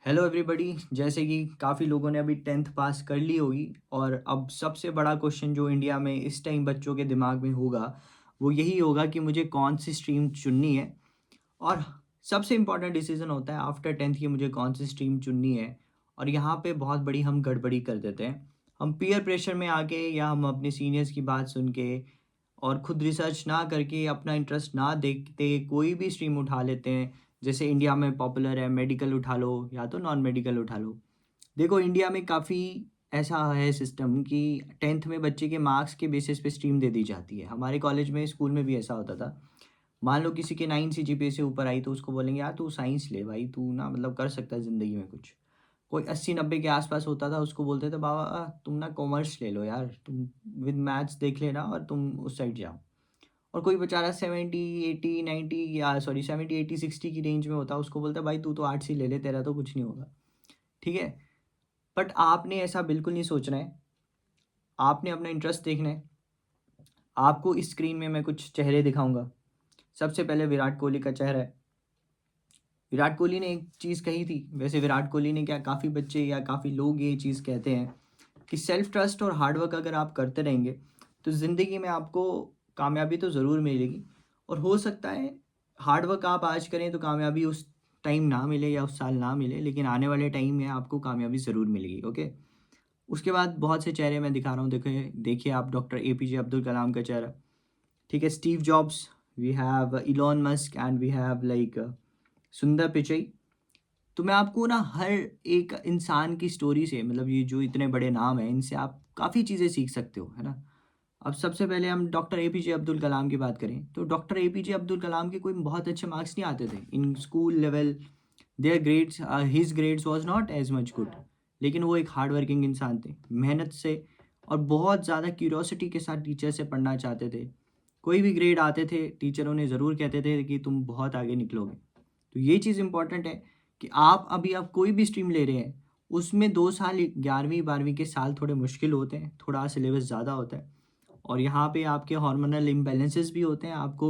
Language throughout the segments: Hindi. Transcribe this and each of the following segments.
Hello everybody. जैसे कि काफ़ी लोगों ने अभी 10th पास कर ली होगी और अब सबसे बड़ा क्वेश्चन जो इंडिया में इस टाइम बच्चों के दिमाग में होगा वो यही होगा कि मुझे कौन सी स्ट्रीम चुननी है। और सबसे इम्पॉर्टेंट डिसीजन होता है आफ्टर 10th की मुझे कौन सी स्ट्रीम चुननी है। और यहाँ पे बहुत बड़ी हम गड़बड़ी कर देते हैं। हम पीयर प्रेशर में आके या हम अपने सीनियर्स की बात सुन के और खुद रिसर्च ना करके अपना इंटरेस्ट ना देखते कोई भी स्ट्रीम उठा लेते हैं। जैसे इंडिया में पॉपुलर है मेडिकल उठा लो या तो नॉन मेडिकल उठा लो। देखो इंडिया में काफ़ी ऐसा है सिस्टम कि 10th में बच्चे के मार्क्स के बेसिस पे स्ट्रीम दे दी जाती है। हमारे कॉलेज में स्कूल में भी ऐसा होता था। मान लो किसी के 9 सीजीपीए से ऊपर आई तो उसको बोलेंगे यार तू साइंस ले भाई, तू ना मतलब कर सकता है ज़िंदगी में कुछ। कोई 80-90 के आसपास होता था उसको बोलते थे बाबा तुम ना कॉमर्स ले लो यार, तुम विद मैथ्स देख लेना और तुम उस साइड जाओ। और कोई बेचारा 70 80 90 या सॉरी 70 80 60 की रेंज में होता है, उसको बोलता है भाई तू तो आर्ट्स ही ले ले, तेरा तो कुछ नहीं होगा। ठीक है। बट आपने ऐसा बिल्कुल नहीं सोचना है। आपने अपना इंटरेस्ट देखना है। आपको इस स्क्रीन में मैं कुछ चेहरे दिखाऊंगा। सबसे पहले विराट कोहली का चेहरा है। विराट कोहली ने एक चीज़ कही थी, वैसे विराट कोहली ने क्या, काफ़ी बच्चे या काफ़ी लोग ये चीज़ कहते हैं कि सेल्फ ट्रस्ट और हार्डवर्क अगर आप करते रहेंगे तो ज़िंदगी में आपको कामयाबी तो ज़रूर मिलेगी। और हो सकता है हार्डवर्क आप आज करें तो कामयाबी उस टाइम ना मिले या उस साल ना मिले, लेकिन आने वाले टाइम में आपको कामयाबी ज़रूर मिलेगी। ओके। उसके बाद बहुत से चेहरे मैं दिखा रहा हूँ। देखिए देखिए आप डॉक्टर एपीजे अब्दुल कलाम का चेहरा। ठीक है, Steve Jobs, we have Elon Musk and we have like Sundar Pichai. तो मैं आपको ना हर एक इंसान की स्टोरी से, मतलब ये जो इतने बड़े नाम हैं इनसे आप काफ़ी चीज़ें सीख सकते हो, है ना। अब सबसे पहले हम डॉक्टर एपीजे अब्दुल कलाम की बात करें तो डॉक्टर एपीजे अब्दुल कलाम के कोई बहुत अच्छे मार्क्स नहीं आते थे in school level. Their grades his grades was not as much good. लेकिन वो एक हार्ड वर्किंग इंसान थे, मेहनत से और बहुत ज़्यादा क्यूरोसिटी के साथ टीचर से पढ़ना चाहते थे। कोई भी ग्रेड आते थे टीचर उन्हें ज़रूर कहते थे कि तुम बहुत आगे निकलोगे। तो ये चीज़ इंपॉर्टेंट है कि आप कोई भी स्ट्रीम ले रहे हैं उसमें 2 साल 11वीं 12वीं के साल थोड़े मुश्किल होते हैं, थोड़ा सिलेबस ज़्यादा होता है। और यहाँ पे आपके हार्मोनल इम्बैलेंसेस भी होते हैं। आपको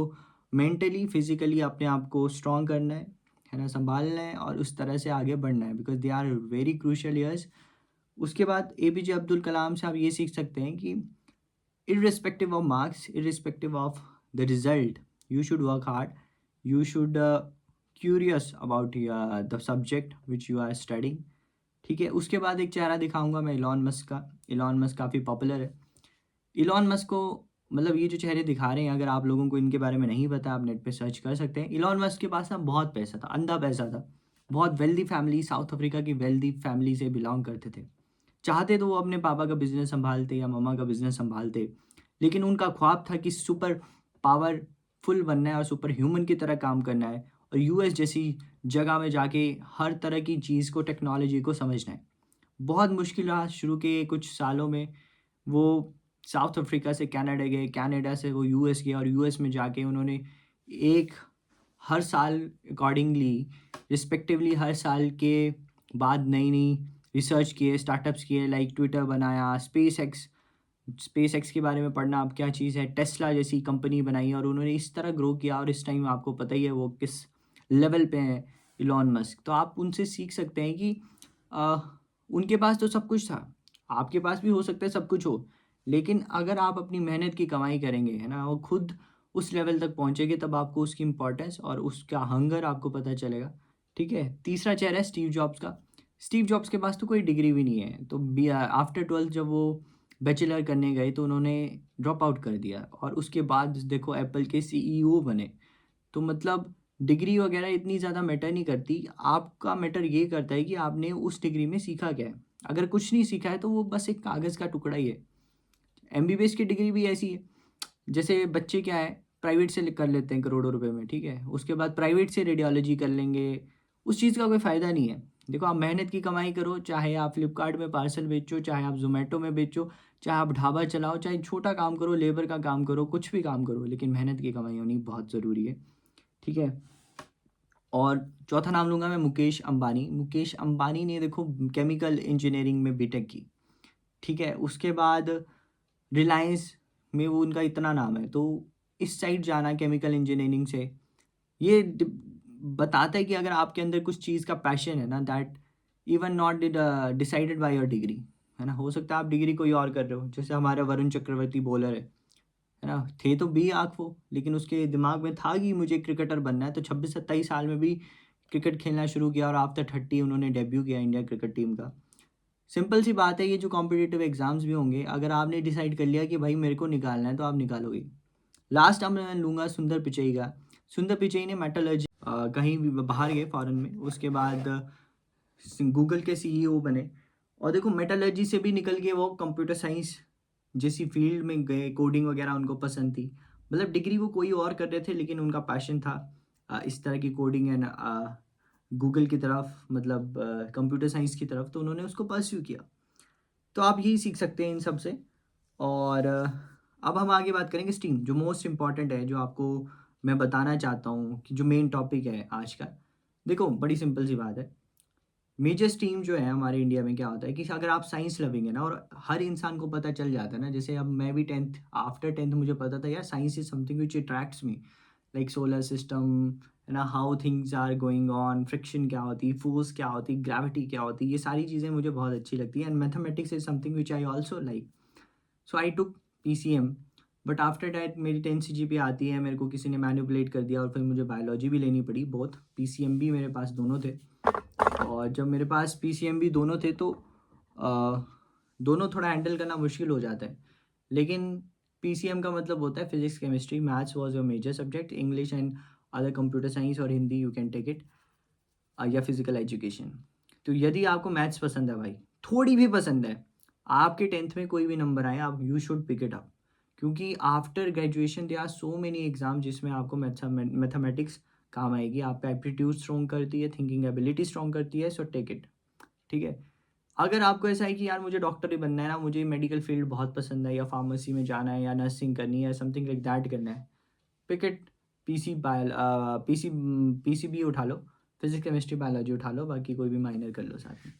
मेंटली फिजिकली अपने आप को स्ट्रॉन्ग करना है ना, संभालना है और उस तरह से आगे बढ़ना है because they are very crucial years. उसके बाद एपीजे अब्दुल कलाम से आप ये सीख सकते हैं कि irrespective of marks, irrespective of the result, you should work hard. You should curious about the subject which you are studying. ठीक है। उसके बाद एक चेहरा दिखाऊंगा मैं इलॉन मस्क का। इलॉन मस्क काफ़ी पॉपुलर है। इलॉन मस्क को, मतलब ये जो चेहरे दिखा रहे हैं, अगर आप लोगों को इनके बारे में नहीं पता आप नेट पे सर्च कर सकते हैं। इलॉन मस्क के पास ना बहुत पैसा था, अंधा पैसा था। बहुत वेल्दी फैमिली, साउथ अफ्रीका की वेल्दी फैमिली से बिलोंग करते थे। चाहते तो वो अपने पापा का बिजनेस संभालते या मम्मा का बिजनेस संभालते, लेकिन उनका ख्वाब था कि सुपर पावरफुल बनना है और सुपर ह्यूमन की तरह काम करना है और यूएस जैसी जगह में जाके हर तरह की चीज़ को, टेक्नोलॉजी को समझना है। बहुत मुश्किल रहा शुरू के कुछ सालों में। वो साउथ अफ्रीका से कनाडा गए, कनाडा से वो यूएस गए और यूएस में जाके उन्होंने एक हर साल अकॉर्डिंगली रिस्पेक्टिवली हर साल के बाद नई नई रिसर्च किए, स्टार्टअप्स किए, लाइक ट्विटर बनाया, स्पेस एक्स के बारे में पढ़ना अब क्या चीज़ है, टेस्ला जैसी कंपनी बनाई और उन्होंने इस तरह ग्रो किया और इस टाइम आपको पता ही है वो किस लेवल पे हैं इलॉन मस्क। तो आप उनसे सीख सकते हैं कि अ, उनके पास तो सब कुछ था, आपके पास भी हो सकता है सब कुछ हो, लेकिन अगर आप अपनी मेहनत की कमाई करेंगे, है ना, और खुद उस लेवल तक पहुँचेंगे तब आपको उसकी इम्पोर्टेंस और उसका हंगर आपको पता चलेगा। ठीक है। तीसरा चेहरा है स्टीव जॉब्स का। स्टीव जॉब्स के पास तो कोई डिग्री भी नहीं है, तो बी आफ्टर 12th जब वो बैचलर करने गए तो उन्होंने ड्रॉप आउट कर दिया और उसके बाद देखो एप्पल के सीईओ बने। तो मतलब डिग्री वगैरह इतनी ज़्यादा मैटर नहीं करती, आपका मैटर ये करता है कि आपने उस डिग्री में सीखा क्या है। अगर कुछ नहीं सीखा है तो वो बस एक कागज़ का टुकड़ा ही है। एमबीबीएस की डिग्री भी ऐसी है, जैसे बच्चे क्या है प्राइवेट से कर लेते हैं करोड़ों रुपए में, ठीक है, उसके बाद प्राइवेट से रेडियोलॉजी कर लेंगे, उस चीज़ का कोई फ़ायदा नहीं है। देखो आप मेहनत की कमाई करो, चाहे आप फ्लिपकार्ट में पार्सल बेचो, चाहे आप जोमेटो में बेचो, चाहे आप ढाबा चलाओ, चाहे छोटा काम करो, लेबर का काम करो, कुछ भी काम करो, लेकिन मेहनत की कमाई होनी बहुत ज़रूरी है। ठीक है। और चौथा नाम लूँगा मैं मुकेश अंबानी। मुकेश अंबानी ने देखो केमिकल इंजीनियरिंग में बीटेक की। ठीक है। उसके बाद रिलायंस में वो उनका इतना नाम है, तो इस साइड जाना केमिकल इंजीनियरिंग से ये बताता है कि अगर आपके अंदर कुछ चीज़ का पैशन है ना, that even not decided by your degree, है ना। हो सकता है आप डिग्री कोई और कर रहे हो, जैसे हमारे वरुण चक्रवर्ती बॉलर है ना। थे तो बी आँख वो, लेकिन उसके दिमाग में था कि मुझे क्रिकेटर बनना है, तो 26-27 साल में भी क्रिकेट खेलना शुरू किया और आफ्टर 30 उन्होंने डेब्यू किया इंडिया क्रिकेट टीम का। सिंपल सी बात है, ये जो कॉम्पिटिटिव एग्जाम्स भी होंगे, अगर आपने डिसाइड कर लिया कि भाई मेरे को निकालना है तो आप निकालोगे। लास्ट अब मैं लूँगा सुंदर पिचई का। सुंदर पिचई ने मेटलर्जी कहीं भी बाहर गए फॉरेन में, उसके बाद गूगल के सीईओ बने। और देखो मेटलर्जी से भी निकल के वो कंप्यूटर साइंस जैसी फील्ड में गए, कोडिंग वगैरह उनको पसंद थी। मतलब डिग्री वो कोई और कर रहे थे, लेकिन उनका पैशन था इस तरह की कोडिंग एंड गूगल की तरफ, मतलब कंप्यूटर साइंस की तरफ, तो उन्होंने उसको परस्यू किया। तो आप यही सीख सकते हैं इन सब से। और अब हम आगे बात करेंगे स्ट्रीम, जो मोस्ट इम्पॉर्टेंट है, जो आपको मैं बताना चाहता हूँ कि जो मेन टॉपिक है आज का। देखो बड़ी सिंपल सी बात है, मेजर स्ट्रीम जो है हमारे इंडिया में क्या होता है कि अगर आप साइंस लविंग है ना, और हर इंसान को पता चल जाता है ना, जैसे अब मैं भी टेंथ, आफ्टर टेंथ मुझे पता था यार science is something which attracts me, like solar system, है ना, how things are going on, friction क्या होती है, फोर्स क्या होती है, ग्रेविटी क्या होती है, ये सारी चीज़ें मुझे बहुत अच्छी लगती है। And mathematics is something which I also like, so I took PCM। But after that मेरी 10 CGPA आती है, मेरे को किसी ने मैनिपुलेट कर दिया और फिर मुझे बायोलॉजी भी लेनी पड़ी। बहुत PCM भी मेरे पास दोनों थे, और जब मेरे पास PCM भी दोनों थे तो दोनों थोड़ा हैंडल करना मुश्किल हो जाता है। लेकिन PCM का मतलब होता है physics chemistry, maths was your major subject, English and other computer science और Hindi you can take it, या फिजिकल एजुकेशन। तो यदि आपको मैथ्स पसंद है भाई, थोड़ी भी पसंद है, आपके 10th में कोई भी नंबर आए, आप you should pick it up. क्योंकि after graduation they are so many exam जिसमें आपको मैथमेटिक्स काम आएगी। आपका एप्टीट्यूड स्ट्रॉन्ग करती है, थिंकिंग एबिलिटी स्ट्रॉन्ग करती है, सो टेक इट। ठीक है। अगर आपको ऐसा है कि यार मुझे डॉक्टर ही बनना है ना, मुझे मेडिकल फील्ड बहुत पसंद है, या फार्मेसी में जाना है, या नर्सिंग करनी है, समथिंग लाइक दैट करना है, पिक इट। PCB उठा लो, फिजिक्स केमिस्ट्री बायोलॉजी उठा लो, बाकी कोई भी माइनर कर लो साथ में।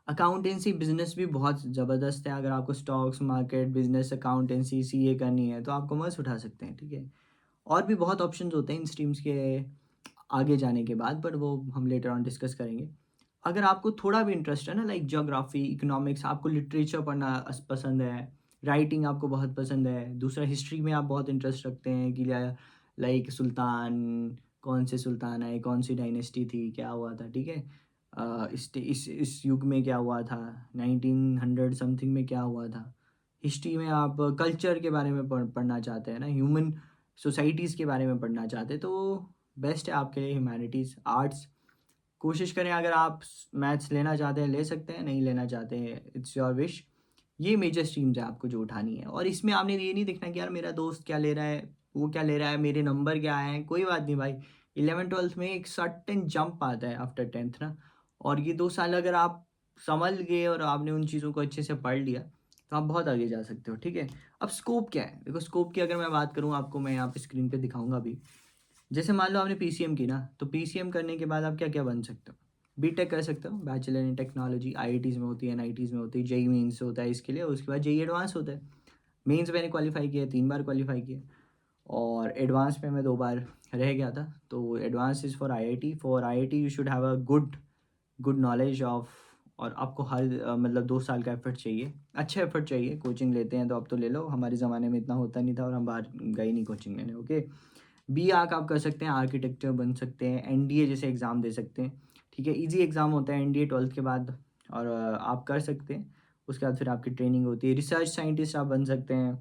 अकाउंटेंसी बिजनेस भी बहुत ज़बरदस्त है, अगर आपको stocks market business accountancy CA करनी है तो आप कॉमर्स उठा सकते हैं। ठीक है। और भी बहुत ऑप्शंस होते हैं इन स्ट्रीम्स के आगे जाने के बाद, बट वो हम लेटर ऑन डिस्कस करेंगे। अगर आपको थोड़ा भी इंटरेस्ट है ना, लाइक ज्योग्राफी, इकोनॉमिक्स, आपको लिटरेचर पढ़ना पसंद है, राइटिंग आपको बहुत पसंद है, दूसरा हिस्ट्री में आप बहुत इंटरेस्ट रखते हैं कि लाइक सुल्तान, कौन से सुल्तान आए, कौन सी डायनेस्टी थी, क्या हुआ था, ठीक है, इस युग में क्या हुआ था, 1900 समथिंग में क्या हुआ था। हिस्ट्री में आप कल्चर के बारे में पढ़ना चाहते हैं ना, ह्यूमन सोसाइटीज़ के बारे में पढ़ना चाहते हैं, तो बेस्ट है आपके लिए ह्यूमैनिटीज़ आर्ट्स। कोशिश करें, अगर आप मैथ्स लेना चाहते हैं ले सकते हैं, नहीं लेना चाहते हैं इट्स योर विश। ये मेजर स्ट्रीम्स है आपको जो उठानी है, और इसमें आपने ये नहीं देखना कि यार मेरा दोस्त क्या ले रहा है, वो क्या ले रहा है, मेरे नंबर क्या आए हैं, कोई बात नहीं भाई। 11th-12th में एक सर्टेन जंप आता है आफ्टर 10th ना, और ये 2 साल अगर आप संभल गए और आपने उन चीज़ों को अच्छे से पढ़ लिया, तो आप बहुत आगे जा सकते हो। ठीक है। अब स्कोप क्या है, देखो स्कोप की अगर मैं बात करूँ आपको, मैं यहाँ पे स्क्रीन पे दिखाऊंगा अभी। जैसे मान लो आपने PCM की ना, तो PCM करने के बाद आप क्या क्या बन सकते हो। B.Tech कर सकते हो, बैचलर इन टेक्नोलॉजी, IITs में होती है, NITs में होती है, JEE मेंस होता है इसके लिए, उसके बाद JEE एडवांस होता है। मेंस मैंने क्वालिफाई किया, 3 बार क्वालिफाई किया, और एडवांस में मैं 2 बार रह गया था। तो advance is for IIT, for IIT you should have a good good knowledge of, और आपको हर मतलब 2 साल का एफर्ट चाहिए, अच्छा एफर्ट चाहिए। कोचिंग लेते हैं तो अब तो ले लो, हमारे ज़माने में इतना होता नहीं था और हम बाहर गए नहीं कोचिंग लेने। ओके। B.Arch आप कर सकते हैं, आर्किटेक्चर बन सकते हैं, NDA जैसे एग्ज़ाम दे सकते हैं। ठीक है, इजी एग्ज़ाम होता है NDA 12th के बाद, और आप कर सकते हैं। उसके बाद फिर आपकी ट्रेनिंग होती है, रिसर्च साइंटिस्ट आप बन सकते हैं।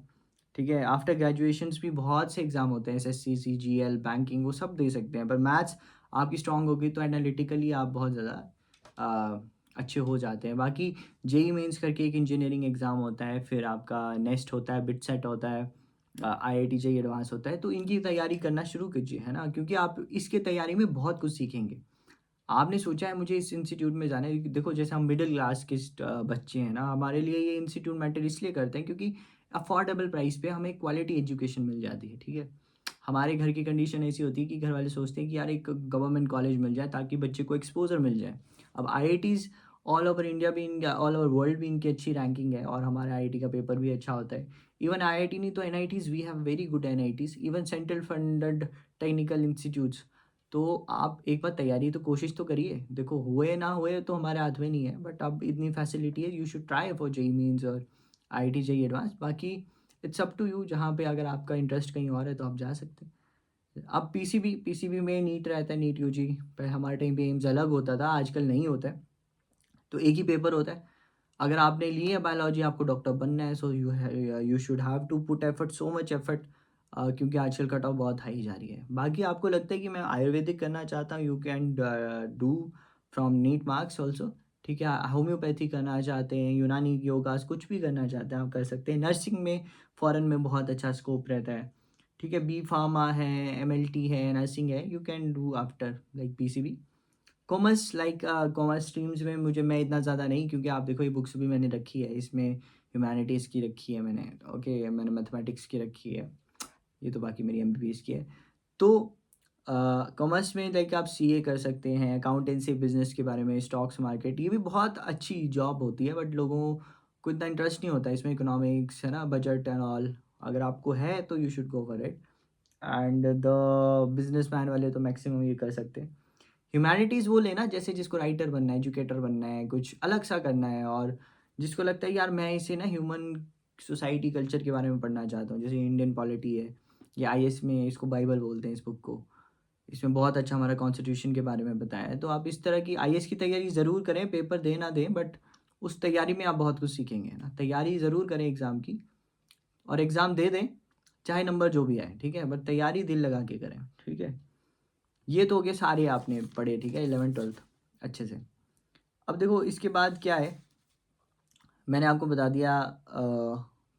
ठीक है। आफ्टर ग्रेजुएशंस भी बहुत से एग्ज़ाम होते हैं, SSC CGL बैंकिंग, वो सब दे सकते हैं। पर मैथ्स आपकी स्ट्रांग होगी तो एनालिटिकली आप बहुत ज़्यादा अच्छे हो जाते हैं। बाकी JEE मेंस करके एक इंजीनियरिंग एग्ज़ाम होता है, फिर आपका नेस्ट होता है, बिट सेट होता है, IIT JEE एडवांस होता है। तो इनकी तैयारी करना शुरू कीजिए, है ना, क्योंकि आप इसके तैयारी में बहुत कुछ सीखेंगे। आपने सोचा है मुझे इस इंस्टीट्यूट में जाना है, देखो जैसे हम मिडिल क्लास के बच्चे हैं ना, हमारे लिए ये इंस्टीट्यूट मैटर इसलिए करते हैं क्योंकि अफोर्डेबल प्राइस पे हमें क्वालिटी एजुकेशन मिल जाती है। ठीक है। हमारे घर की कंडीशन ऐसी होती है कि घर वाले सोचते हैं कि यार एक गवर्नमेंट कॉलेज मिल जाए ताकि बच्चे को एक्सपोजर मिल जाए। अब IITs ऑल ओवर इंडिया भी, इनका ऑल ओवर वर्ल्ड भी इनकी अच्छी रैंकिंग है, और हमारे IIT का पेपर भी अच्छा होता है। इवन IIT नहीं तो NITs, we have very good NITs, even central funded technical institutes तो आप एक बार तैयारी तो कोशिश तो करिए। देखो हुए ना हुए तो हमारे हाथ में नहीं है, बट अब इतनी फैसिलिटी है, you should try for JEE mains और आईआईटी जेईई एडवांस। बाकी इट्स अप टू यू, जहाँ पे अगर आपका इंटरेस्ट कहीं और है तो आप जा सकते हैं। अब पीसीबी में नीट रहता है, नीट यूजी। पर हमारे टाइम पे एम्स अलग होता था, आजकल नहीं होता है। तो एक ही पेपर होता है। अगर आपने ली है बायोलॉजी, आपको डॉक्टर बनना है, so you should have to put effort, so much effort, क्योंकि आजकल कट ऑफ बहुत हाई जा रही है। बाकी आपको लगता है कि मैं आयुर्वेदिक करना चाहता हूँ, you can do from NEET marks also. ठीक है, होम्योपैथी करना चाहते हैं, यूनानी योगास कुछ भी करना चाहते हैं आप कर सकते हैं। नर्सिंग में फॉरेन में बहुत अच्छा स्कोप रहता है। ठीक है, बी फार्मा है, एमएलटी है, नर्सिंग है, you can do after like PCB. Commerce like commerce streams में मुझे मैं इतना ज़्यादा नहीं, क्योंकि आप देखो ये बुक्स भी मैंने रखी है, इसमें ह्यूमैनिटीज़ की रखी है मैंने, ओके, मैंने मैथमेटिक्स की रखी है, ये तो बाकी मेरी एमबीबीएस की है। तो कॉमर्स में लाइक आप सीए कर सकते हैं, अकाउंटेंसी, बिजनेस के बारे में, स्टॉक्स मार्केट, ये भी बहुत अच्छी जॉब होती है, बट लोगों को इतना इंटरेस्ट नहीं होता इसमें, इकोनॉमिक्स है ना, बजट एंड ऑल। अगर आपको है तो you should go for it. And the business man वाले तो मैक्सिमम ये कर सकते हैं। ह्यूमैनिटीज़ वो लेना जैसे जिसको राइटर बनना है, एजुकेटर बनना है, कुछ अलग सा करना है, और जिसको लगता है यार मैं इसे ना ह्यूमन सोसाइटी कल्चर के बारे में पढ़ना चाहता हूँ, जैसे इंडियन पॉलिटी है, या आईएएस में इसको बाइबल बोलते हैं इस बुक को। इसमें बहुत अच्छा हमारा कॉन्स्टिट्यूशन के बारे में बताया है। तो आप इस तरह की आईएएस की तैयारी ज़रूर करें, पेपर दे ना दें, बट उस तैयारी में आप बहुत कुछ सीखेंगे ना। तैयारी ज़रूर करें एग्ज़ाम की, और एग्ज़ाम दे दें चाहे नंबर जो भी आए, ठीक है, बट तैयारी दिल लगा के करें, ठीक है। ये तो हो गए सारे आपने पढ़े, ठीक है, 11th 12th अच्छे से। अब देखो इसके बाद क्या है, मैंने आपको बता दिया,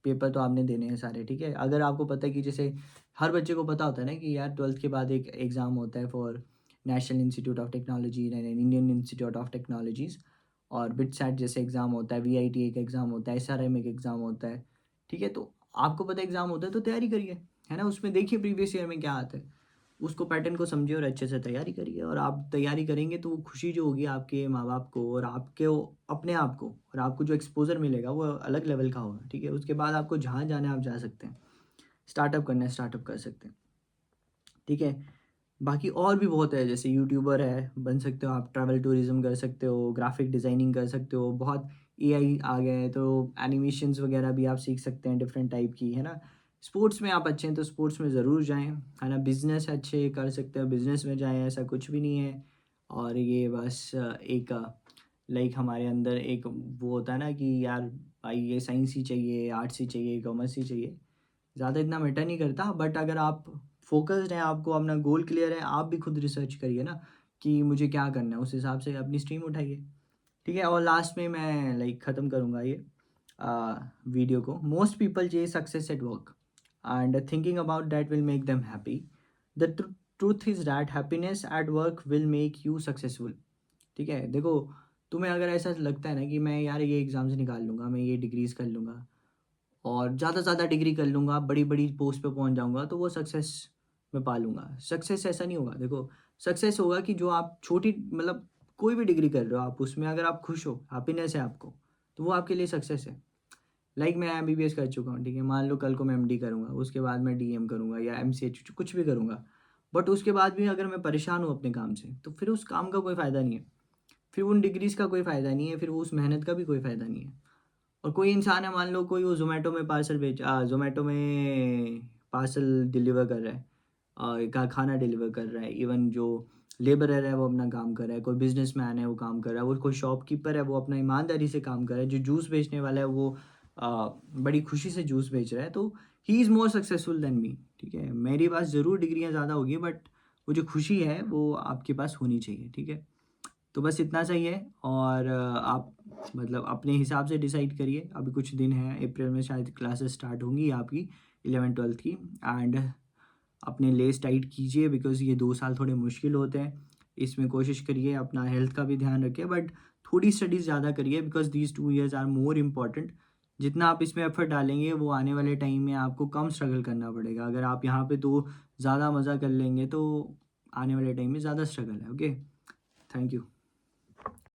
पेपर तो आपने देने हैं सारे, ठीक है। अगर आपको पता है कि जैसे हर बच्चे को पता होता है ना कि यार 12th के बाद एक एग्ज़ाम होता है for national institute of technology and Indian institute of technologies, और बिटसैट जैसे एग्ज़ाम होता है, वीआईटी एक एग्ज़ाम होता है, एसआरएम एक एग्ज़ाम होता है, ठीक है। तो आपको पता है एग्ज़ाम होता है तो तैयारी करिए, है ना। उसमें देखिए प्रीवियस ईयर में क्या आता है, उसको पैटर्न को समझिए और अच्छे से तैयारी करिए। और आप तैयारी करेंगे तो वो खुशी जो होगी आपके माँ बाप को और आपके अपने आप को, और आपको जो एक्सपोजर मिलेगा वो अलग लेवल का होगा, ठीक है। उसके बाद आपको जहाँ जाना है आप जा सकते हैं, स्टार्टअप करना है स्टार्टअप कर सकते हैं, ठीक है। बाकी और भी बहुत है, जैसे यूट्यूबर है बन सकते हो आप, ट्रैवल टूरिज्म कर सकते हो, ग्राफिक डिज़ाइनिंग कर सकते हो, बहुत एआई आ गया है तो एनिमेशंस वगैरह भी आप सीख सकते हैं डिफरेंट टाइप की, है ना। स्पोर्ट्स में आप अच्छे हैं तो स्पोर्ट्स में ज़रूर जाएं, है ना। बिजनेस अच्छे कर सकते हो, बिजनेस में जाएं, ऐसा कुछ भी नहीं है। और ये बस एक लाइक हमारे अंदर एक वो होता है ना कि यार भाई ये साइंस ही चाहिए, आर्ट्स ही चाहिए, कॉमर्स ही चाहिए, ज़्यादा इतना मैटर नहीं करता। बट अगर आप फोकस्ड हैं, आपको अपना गोल क्लियर है, आप भी खुद रिसर्च करिए ना कि मुझे क्या करना है, उस हिसाब से अपनी स्ट्रीम उठाइए, ठीक है। और लास्ट में मैं लाइक ख़त्म करूँगा ये वीडियो को। Most people chase success at work and thinking about that will make them happy. The truth is that happiness at work will make you successful, ठीक है। देखो तुम्हें अगर ऐसा लगता है ना कि मैं यार ये एग्ज़ाम्स निकाल लूँगा, मैं ये डिग्रीज़ कर लूँगा और ज़्यादा से ज़्यादा डिग्री कर लूँगा, बड़ी-बड़ी पोस्ट पे पहुँच जाऊँगा, तो वो सक्सेस मैं पा लूँगा। सक्सेस ऐसा नहीं होगा, देखो सक्सेस होगा कि जो आप छोटी मतलब कोई भी डिग्री कर रहे हो आप, उसमें अगर आप खुश हो, हैप्पीनेस है आपको, तो वो आपके लिए सक्सेस है। लाइक मैं एमबीबीएस कर चुका हूँ, ठीक है, मान लो कल को मैं एमडी करूँगा, उसके बाद मैं डीएम करूँगा या एमसीएच कुछ भी करूँगा, बट उसके बाद भी अगर मैं परेशान हूँ अपने काम से, तो फिर उस काम का कोई फ़ायदा नहीं है, फिर उन डिग्रीज़ का कोई फ़ायदा नहीं है, फिर वो उस मेहनत का भी कोई फ़ायदा नहीं है। और कोई इंसान है, मान लो कोई वो ज़ोमैटो में पार्सल डिलीवर कर रहा है, का खाना डिलीवर कर रहा है, इवन जो लेबरर है वो अपना काम कर रहा है, कोई बिजनेसमैन है वो काम कर रहा है, वो कोई शॉपकीपर है वो अपना ईमानदारी से काम कर रहा है, जो जूस बेचने वाला है वो बड़ी खुशी से जूस बेच रहा है, तो he is more successful than me, ठीक है। मेरे पास ज़रूर डिग्रियाँ ज़्यादा होगी, बट वो जो खुशी है वो आपके पास होनी चाहिए, ठीक है। तो बस इतना सही है। और आप मतलब अपने हिसाब से डिसाइड करिए, अभी कुछ दिन हैं, अप्रैल में शायद क्लासेस स्टार्ट होंगी आपकी 11th 12th की। एंड अपने लेस टाइट कीजिए, बिकॉज़ ये 2 साल थोड़े मुश्किल होते हैं। इसमें कोशिश करिए अपना हेल्थ का भी ध्यान रखिए, बट थोड़ी स्टडीज़ ज़्यादा करिए, because these 2 years are more important. जितना आप इसमें एफर्ट डालेंगे वो आने वाले टाइम में आपको कम स्ट्रगल करना पड़ेगा। अगर आप यहाँ पे तो ज़्यादा मज़ा कर लेंगे तो आने वाले टाइम में ज़्यादा स्ट्रगल है। Okay, thank you.